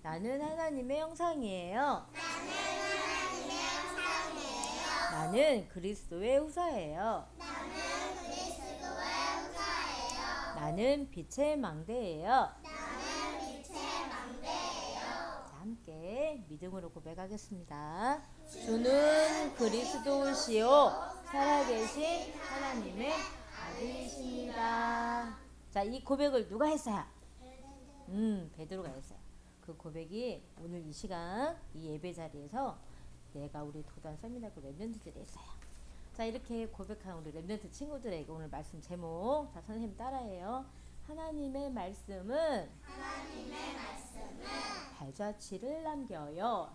나는 하나님의 형상이에요. 나는 그리스도의 후사예요. 나는 빛의 망대예요. 자, 함께 믿음으로 고백하겠습니다. 주는 그리스도시요 살아계신 하나님의 아들이십니다. 자, 이 고백을 누가 했어요? 베드로가 했어요. 그 고백이 오늘 이 시간 이 예배 자리에서 내가 우리 도단 세미나교 랩런트들이 했어요. 자, 이렇게 고백한 우리 랩런트 친구들에게 오늘 말씀 제목, 자, 선생님 따라해요. 하나님의 말씀은 발자취를 남겨요.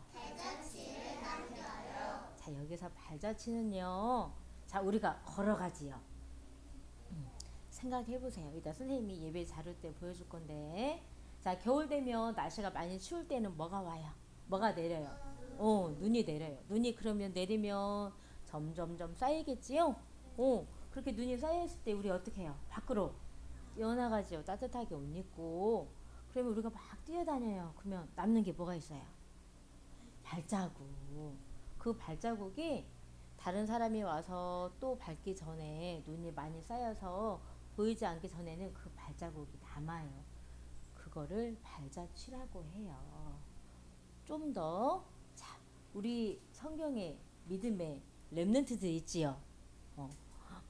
자, 여기서 발자취는요, 자, 우리가 걸어가지요. 생각해보세요. 이따 선생님이 예배 자료 때 보여줄 건데, 자, 겨울 되면 날씨가 많이 추울 때는 뭐가 와요? 뭐가 내려요? 눈이 내려요. 눈이 그러면 내리면 점점점 쌓이겠지요? 그렇게 눈이 쌓였을 때 우리 어떻게 해요? 밖으로 뛰어나가지요. 따뜻하게 옷 입고. 그러면 우리가 막 뛰어다녀요. 그러면 남는 게 뭐가 있어요? 발자국. 그 발자국이 다른 사람이 와서 또 밟기 전에 눈이 많이 쌓여서 보이지 않기 전에는 그 발자국이 남아요. 그거를 발자취라고 해요. 좀 더, 자, 우리 성경에 믿음의 렘넌트들 있지요.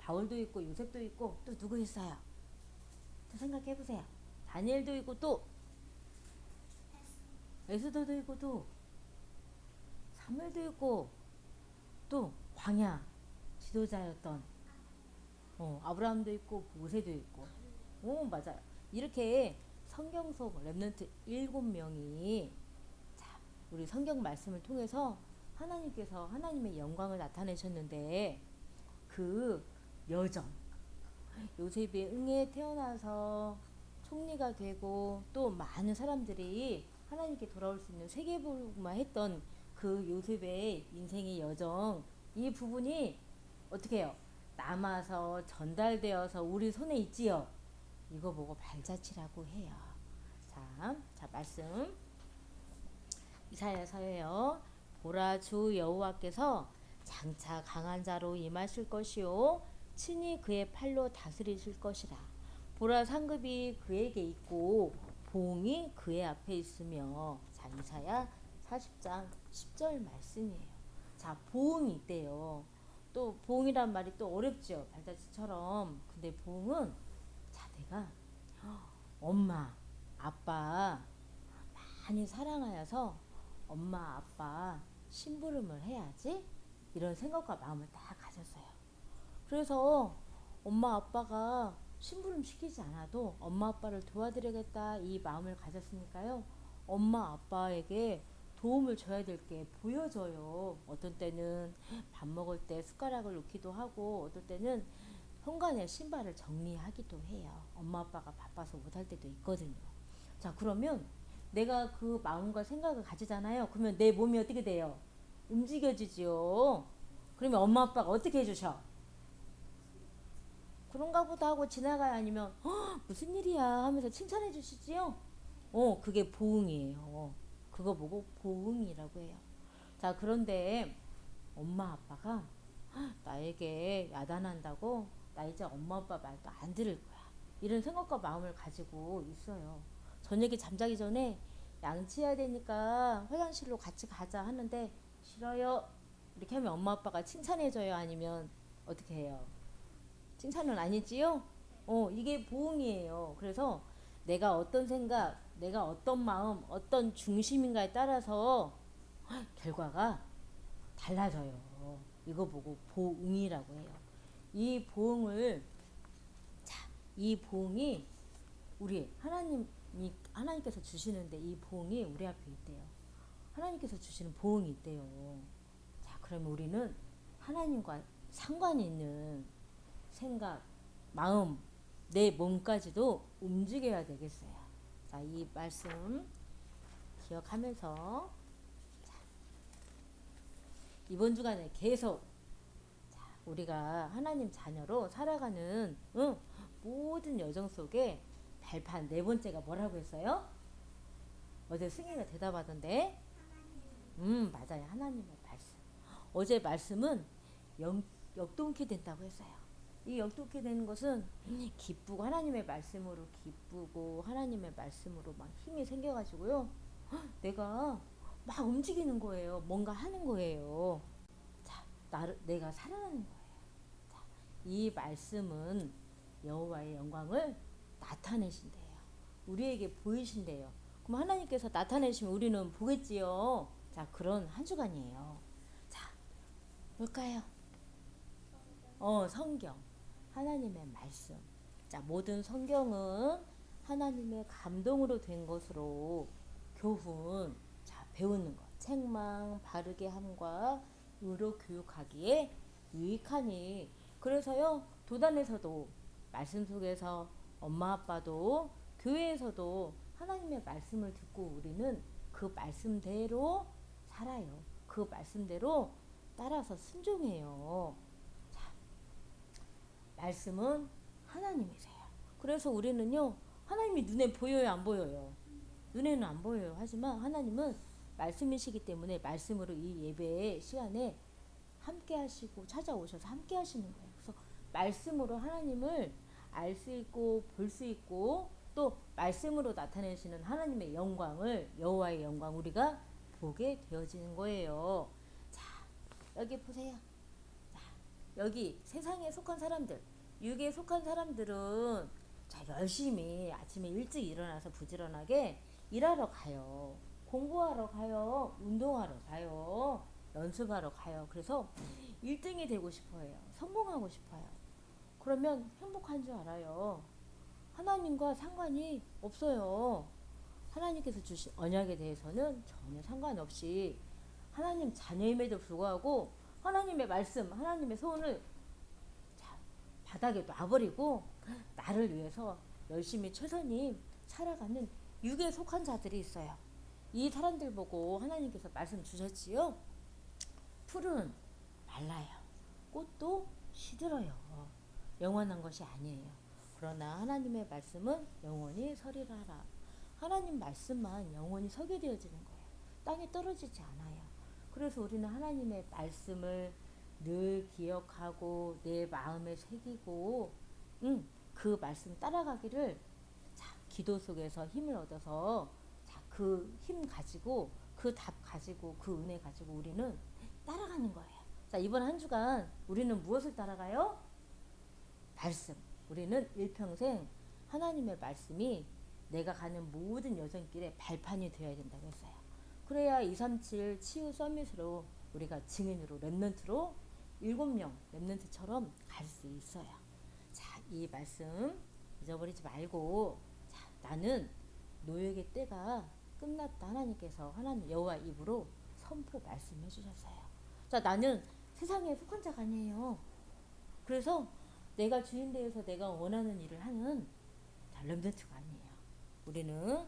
바울도 있고 요셉도 있고 또 누구 있어요? 또 생각해 보세요. 다니엘도 있고 또 에스더도 있고 또 사무엘도 있고 또 광야 지도자였던 아브라함도 있고 모세도 있고. 맞아요. 이렇게 성경 속 렘넌트 7명이 자, 우리 성경 말씀을 통해서 하나님께서 하나님의 영광을 나타내셨는데 그 여정, 요셉이 응에 태어나서 총리가 되고 또 많은 사람들이 하나님께 돌아올 수 있는 세계복음화 했던 그 요셉의 인생의 여정, 이 부분이 어떻게 해요? 남아서 전달되어서 우리 손에 있지요. 이거 보고 발자취라고 해요. 자, 말씀 이사야서예요. 보라, 주 여호와께서 장차 강한 자로 임하실 것이요 친히 그의 팔로 다스리실 것이라. 보라, 상급이 그에게 있고 보응이 그의 앞에 있으며. 자, 이사야 40장 10절 말씀이에요. 자, 보응이 있대요. 또 보응이란 말이 또 어렵죠. 발자취처럼. 근데 보응은 자, 내가 엄마, 아빠 많이 사랑하여서 엄마, 아빠 심부름을 해야지, 이런 생각과 마음을 딱 가졌어요. 그래서 엄마, 아빠가 심부름 시키지 않아도 엄마, 아빠를 도와드리겠다 이 마음을 가졌으니까요. 엄마, 아빠에게 도움을 줘야 될 게 보여져요. 어떤 때는 밥 먹을 때 숟가락을 놓기도 하고, 어떤 때는 현관에 신발을 정리하기도 해요. 엄마, 아빠가 바빠서 못할 때도 있거든요. 자, 그러면 내가 그 마음과 생각을 가지잖아요. 그러면 내 몸이 어떻게 돼요? 움직여지지요. 그러면 엄마, 아빠가 어떻게 해주셔? 그런가 보다 하고 지나가야, 아니면 무슨 일이야 하면서 칭찬해 주시지요. 그게 보응이에요. 그거 보고 보응이라고 해요. 자, 그런데 엄마, 아빠가 나에게 야단한다고 나 이제 엄마, 아빠 말도 안 들을 거야, 이런 생각과 마음을 가지고 있어요. 저녁에 잠자기 전에 양치해야 되니까 화장실로 같이 가자 하는데 싫어요. 이렇게 하면 엄마, 아빠가 칭찬해줘요? 아니면 어떻게 해요? 칭찬은 아니지요? 이게 보응이에요. 그래서 내가 어떤 생각, 내가 어떤 마음, 어떤 중심인가에 따라서 결과가 달라져요. 이거 보고 보응이라고 해요. 이 보응을, 자, 이 보응이 우리 하나님께서 주시는데, 이 보응이 우리 앞에 있대요. 하나님께서 주시는 보응이 있대요. 자, 그러면 우리는 하나님과 상관이 있는 생각, 마음, 내 몸까지도 움직여야 되겠어요. 자, 이 말씀 기억하면서, 자, 이번 주간에 계속, 자, 우리가 하나님 자녀로 살아가는 모든 여정 속에 발판 네 번째가 뭐라고 했어요? 어제 승희가 대답하던데. 맞아요. 하나님의 말씀. 어제 말씀은 역동케 된다고 했어요. 이 역동케 되는 것은 기쁘고 하나님의 말씀으로 기쁘고 하나님의 말씀으로 막 힘이 생겨가지고요. 내가 막 움직이는 거예요. 뭔가 하는 거예요. 자, 내가 살아나는 거예요. 자, 이 말씀은 여호와의 영광을 나타내신대요. 우리에게 보이신대요. 그럼 하나님께서 나타내시면 우리는 보겠지요. 자, 그런 한 주간이에요. 자, 볼까요? 성경. 하나님의 말씀. 자, 모든 성경은 하나님의 감동으로 된 것으로 교훈, 자, 배우는 것, 책망, 바르게 함과 의로 교육하기에 유익하니. 그래서요, 도단에서도 말씀 속에서 엄마 아빠도 교회에서도 하나님의 말씀을 듣고 우리는 그 말씀대로 살아요. 그 말씀대로 따라서 순종해요. 말씀은 하나님이세요. 그래서 우리는요, 하나님이 눈에 보여요, 안 보여요? 눈에는 안 보여요. 하지만 하나님은 말씀이시기 때문에 말씀으로 이 예배 시간에 함께 하시고 찾아오셔서 함께 하시는 거예요. 그래서 말씀으로 하나님을 알 수 있고 볼 수 있고 또 말씀으로 나타내시는 하나님의 영광을, 여호와의 영광 우리가 보게 되어지는 거예요. 자, 여기 보세요. 자, 여기 세상에 속한 사람들, 육에 속한 사람들은 자, 열심히 아침에 일찍 일어나서 부지런하게 일하러 가요. 공부하러 가요. 운동하러 가요. 연습하러 가요. 그래서 1등이 되고 싶어요. 성공하고 싶어요. 그러면 행복한 줄 알아요. 하나님과 상관이 없어요. 하나님께서 주신 언약에 대해서는 전혀 상관없이 하나님 자녀임에도 불구하고 하나님의 말씀, 하나님의 소원을 바닥에 놔버리고 나를 위해서 열심히 최선이 살아가는 육에 속한 자들이 있어요. 이 사람들 보고 하나님께서 말씀 주셨지요. 풀은 말라요. 꽃도 시들어요. 영원한 것이 아니에요. 그러나 하나님의 말씀은 영원히 서리라 하라. 하나님 말씀만 영원히 서게 되어지는 거예요. 땅에 떨어지지 않아요. 그래서 우리는 하나님의 말씀을 늘 기억하고 내 마음에 새기고 그 말씀 따라가기를 자, 기도 속에서 힘을 얻어서 그 힘 가지고 그 답 가지고 그 은혜 가지고 우리는 따라가는 거예요. 자, 이번 한 주간 우리는 무엇을 따라가요? 말씀. 우리는 일평생 하나님의 말씀이 내가 가는 모든 여정길에 발판이 되어야 된다고 했어요. 그래야 237 치유 서밋으로 우리가 증인으로 렘넌트로 7명 렘넌트처럼 갈 수 있어요. 자, 이 말씀 잊어버리지 말고 자, 나는 노역의 때가 끝났다. 하나님께서 하나님 여호와 입으로 선포 말씀해 주셨어요. 자, 나는 세상에 속한 자가 아니에요. 그래서 내가 주인 되어서 내가 원하는 일을 하는 렘넌트가 아니에요. 우리는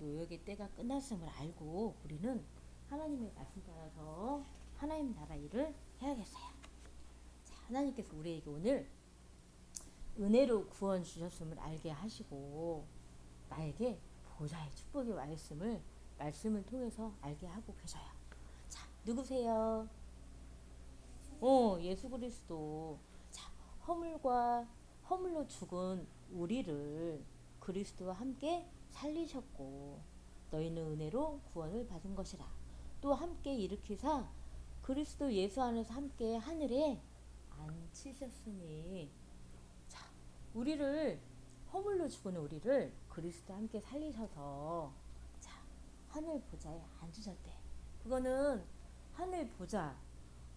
노역의 때가 끝났음을 알고 우리는 하나님의 말씀 따라서 하나님 나라 일을 해야겠어요. 자, 하나님께서 우리에게 오늘 은혜로 구원 주셨음을 알게 하시고 나에게 보좌의 축복이 와 있음을 말씀을 통해서 알게 하고 계셔요. 자, 누구세요? 예수 그리스도. 자, 허물로 죽은 우리를 그리스도와 함께 살리셨고 너희는 은혜로 구원을 받은 것이라. 또 함께 일으키사 그리스도 예수 안에서 함께 하늘에 앉히셨으니. 자, 우리를 허물로 죽은 우리를 그리스도 함께 살리셔서 자, 하늘 보좌에 앉으셨대. 그거는 하늘 보좌,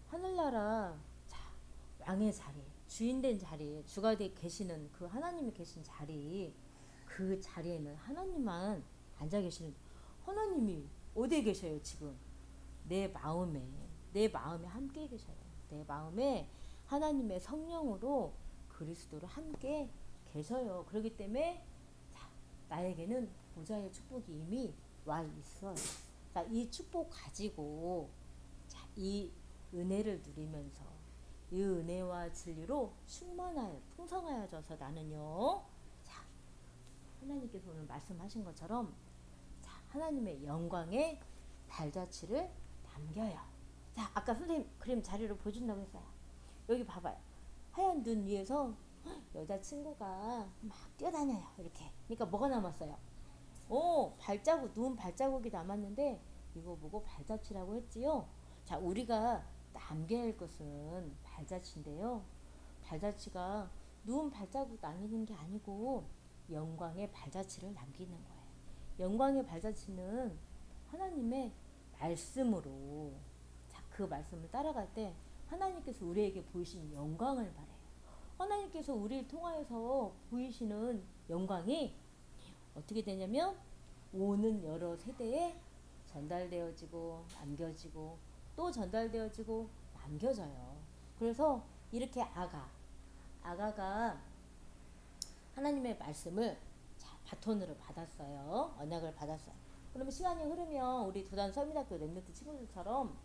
하늘나라 자, 왕의 자리, 주인된 자리, 주가 계시는 그 하나님이 계신 자리, 그 자리에는 하나님만 앉아 계시는. 하나님이 어디에 계셔요? 지금 내 마음에 함께 계셔요. 내 마음에 하나님의 성령으로 그리스도로 함께 계셔요. 그렇기 때문에 자, 나에게는 보좌의 축복이 이미 와 있어요. 자, 이 축복 가지고 자, 이 은혜를 누리면서 이 은혜와 진리로 충만하여 풍성하여져서 나는요. 자, 하나님께서 오늘 말씀하신 것처럼 자, 하나님의 영광의 발자취를 남겨요. 자, 아까 선생님 그림 자료를 보여준다고 했어요. 여기 봐봐요. 하얀 눈 위에서 여자친구가 막 뛰어다녀요. 이렇게. 그러니까 뭐가 남았어요? 발자국, 누운 발자국이 남았는데 이거 보고 발자취라고 했지요. 자, 우리가 남겨야 할 것은 발자취인데요. 발자취가 누운 발자국 남기는 게 아니고 영광의 발자취를 남기는 거예요. 영광의 발자취는 하나님의 말씀으로, 자, 그 말씀을 따라갈 때 하나님께서 우리에게 보이신 영광을 말해요. 하나님께서 우리를 통하여서 보이시는 영광이 어떻게 되냐면 오는 여러 세대에 전달되어지고 남겨지고 또 전달되어지고 남겨져요. 그래서 이렇게 아가가 하나님의 말씀을 바톤으로 받았어요. 언약을 받았어요. 그러면 시간이 흐르면 우리 두단 서민학교 랩런트 친구들처럼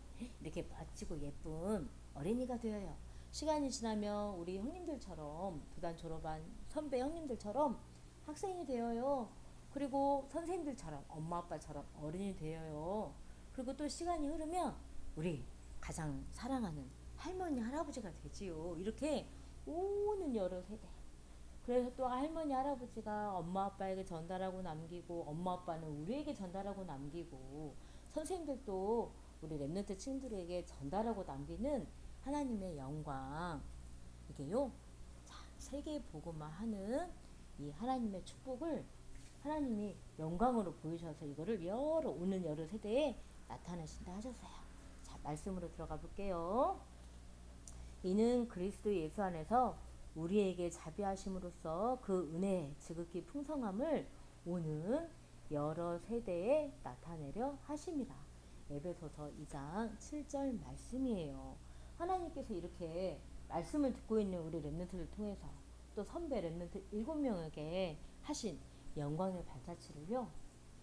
이렇게 멋지고 예쁜 어린이가 되어요. 시간이 지나면 우리 형님들처럼 두단 졸업한 선배 형님들처럼 학생이 되어요. 그리고 선생님들처럼 엄마 아빠처럼 어른이 되어요. 그리고 또 시간이 흐르면 우리 가장 사랑하는 할머니 할아버지가 되지요. 이렇게 오는 여러 세대. 그래서 또 할머니 할아버지가 엄마 아빠에게 전달하고 남기고 엄마 아빠는 우리에게 전달하고 남기고 선생님들도 우리 랩런트 친구들에게 전달하고 남기는 하나님의 영광, 이게요. 자, 세계 복음화 하는 이 하나님의 축복을 하나님이 영광으로 보이셔서 이거를 오는 여러 세대에 나타내신다 하셨어요. 자, 말씀으로 들어가 볼게요. 이는 그리스도 예수 안에서 우리에게 자비하심으로써 그 은혜의 지극히 풍성함을 오는 여러 세대에 나타내려 하심이라. 에베소서 2장 7절 말씀이에요. 하나님께서 이렇게 말씀을 듣고 있는 우리 랩런트를 통해서 또 선배 랩런트 7명에게 하신 영광의 발자취를요,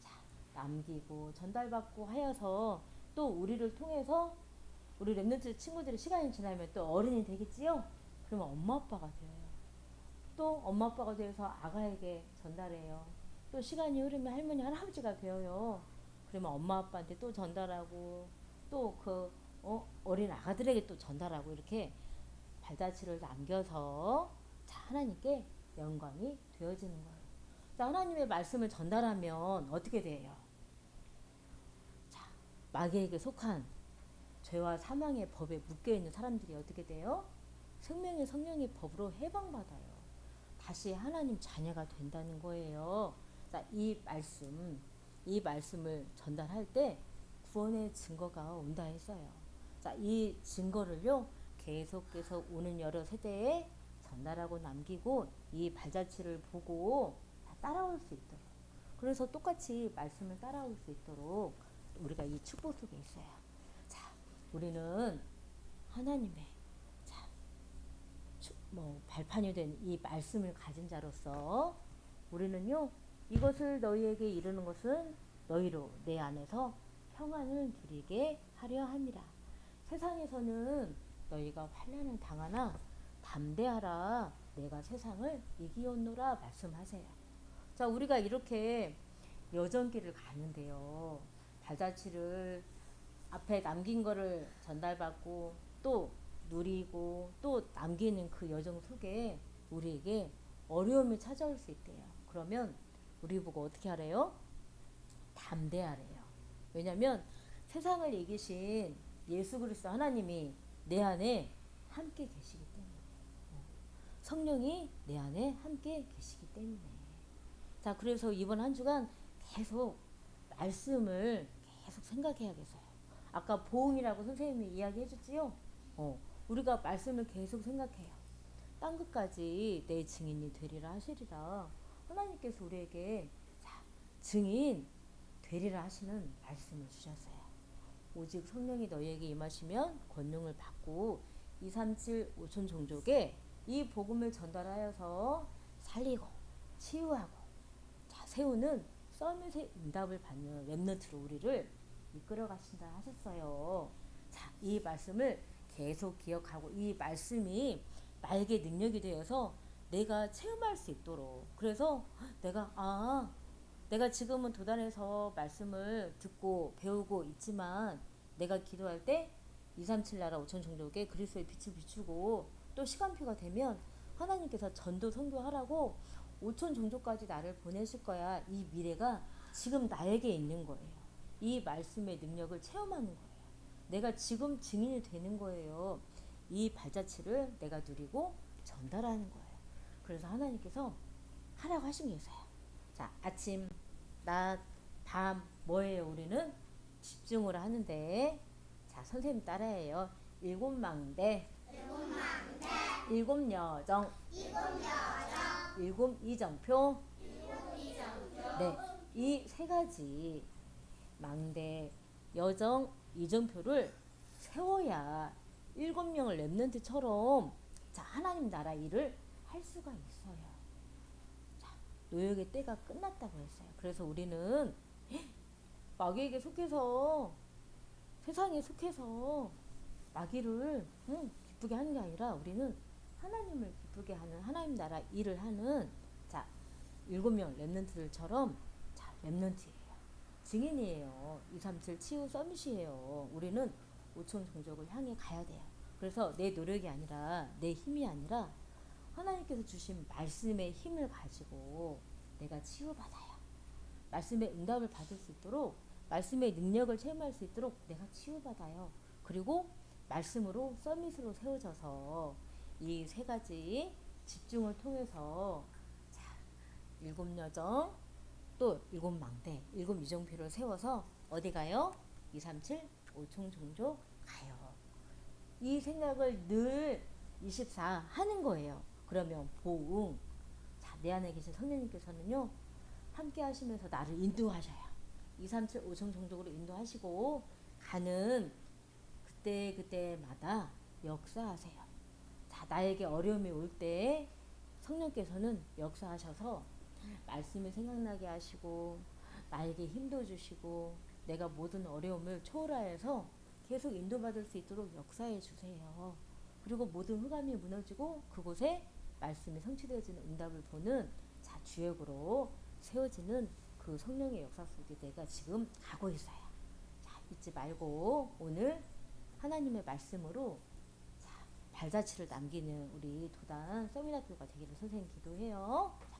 자, 남기고 전달받고 하여서 또 우리를 통해서 우리 랩런트 친구들이 시간이 지나면 또 어른이 되겠지요? 그러면 엄마 아빠가 되어요. 또 엄마 아빠가 되어서 아가에게 전달해요. 또 시간이 흐르면 할머니 할아버지가 되어요. 그러면 엄마 아빠한테 또 전달하고 또 그 어린 아가들에게 또 전달하고 이렇게 발자취를 남겨서 자, 하나님께 영광이 되어지는 거예요. 자, 하나님의 말씀을 전달하면 어떻게 돼요? 자, 마귀에게 속한 죄와 사망의 법에 묶여있는 사람들이 어떻게 돼요? 생명의 성령의 법으로 해방받아요. 다시 하나님 자녀가 된다는 거예요. 자, 이 말씀을 전달할 때 구원의 증거가 온다 했어요. 자, 이 증거를요, 계속해서 오는 여러 세대에 전달하고 남기고 이 발자취를 보고 다 따라올 수 있도록. 그래서 똑같이 말씀을 따라올 수 있도록 우리가 이 축복 속에 있어요. 자, 우리는 하나님의 발판이 된 이 말씀을 가진 자로서 우리는요, 이것을 너희에게 이르는 것은 너희로 내 안에서 평안을 누리게 하려 함이라. 세상에서는 너희가 환난을 당하나 담대하라, 내가 세상을 이기었노라 말씀하세요. 자, 우리가 이렇게 여정길을 가는데요, 발자취를 앞에 남긴 거를 전달받고 또 누리고 또 남기는 그 여정 속에 우리에게 어려움이 찾아올 수 있대요. 그러면 우리 보고 어떻게 하래요? 담대하래요. 왜냐하면 세상을 이기신 예수 그리스도 하나님이 내 안에 함께 계시기 때문에, 성령이 내 안에 함께 계시기 때문에. 자, 그래서 이번 한 주간 계속 말씀을 계속 생각해야겠어요. 아까 보응이라고 선생님이 이야기해 줬지요? 우리가 말씀을 계속 생각해요. 땅 끝까지 내 증인이 되리라 하시리라. 하나님께서 우리에게 증인 되리라 하시는 말씀을 주셨어요. 오직 성령이 너희에게 임하시면 권능을 받고 237 5천 종족에 이 복음을 전달하여서 살리고 치유하고 세우는 서밋의 응답을 받는 렘넌트로 우리를 이끌어 가신다 하셨어요. 자, 이 말씀을 계속 기억하고 이 말씀이 나에게 능력이 되어서 내가 체험할 수 있도록, 그래서 내가 내가 지금은 도단에서 말씀을 듣고 배우고 있지만 내가 기도할 때 237 나라 5천 종족에 그리스도의 빛을 비추고 또 시간표가 되면 하나님께서 전도 선교하라고 5천 종족까지 나를 보내실 거야. 이 미래가 지금 나에게 있는 거예요. 이 말씀의 능력을 체험하는 거예요. 내가 지금 증인이 되는 거예요. 이 발자취를 내가 누리고 전달하는 거예요. 그래서 하나님께서 하라고 하신 게 있어요. 자, 아침, 낮, 밤 뭐예요? 우리는 집중을 하는데 자, 선생님 따라해요. 일곱 망대, 일곱 여정, 일곱 이정표. 네, 이 세 가지 망대, 여정, 이정표를 세워야 7명을 렘넌트처럼 자, 하나님 나라 일을 할 수가 있어요. 자, 노역의 때가 끝났다고 했어요. 그래서 우리는 마귀에게 속해서 세상에 속해서 마귀를 기쁘게 하는 게 아니라 우리는 하나님을 기쁘게 하는 하나님 나라 일을 하는 자 7명 렘넌트들처럼 자 렘넌트예요. 증인이에요. 237 치유 서밋이에요. 우리는 5천 종족을 향해 가야 돼요. 그래서 내 노력이 아니라 내 힘이 아니라 하나님께서 주신 말씀의 힘을 가지고 내가 치유받아요. 말씀의 응답을 받을 수 있도록 말씀의 능력을 체험할 수 있도록 내가 치유받아요. 그리고 말씀으로 서밋으로 세워져서 이 세 가지 집중을 통해서 자, 일곱 여정 또 일곱 망대 일곱 이정표를 세워서 어디 가요? 237 5총 종족 가요. 이 생각을 늘 24 하는 거예요. 그러면 보응 자, 내 안에 계신 성령님께서는요 함께 하시면서 나를 인도하셔요. 237 5천 종족으로 인도하시고 가는 그때마다 역사하세요. 자, 나에게 어려움이 올 때 성령께서는 역사하셔서 말씀이 생각나게 하시고 나에게 힘도 주시고 내가 모든 어려움을 초월하여서 계속 인도받을 수 있도록 역사해 주세요. 그리고 모든 흑암이 무너지고 그곳에 말씀이 성취되어지는 응답을 보는 자, 주역으로 세워지는 그 성령의 역사 속에 내가 지금 가고 있어요. 자, 잊지 말고 오늘 하나님의 말씀으로 자, 발자취를 남기는 우리 도단 서미나교가 되기를 선생님 기도해요.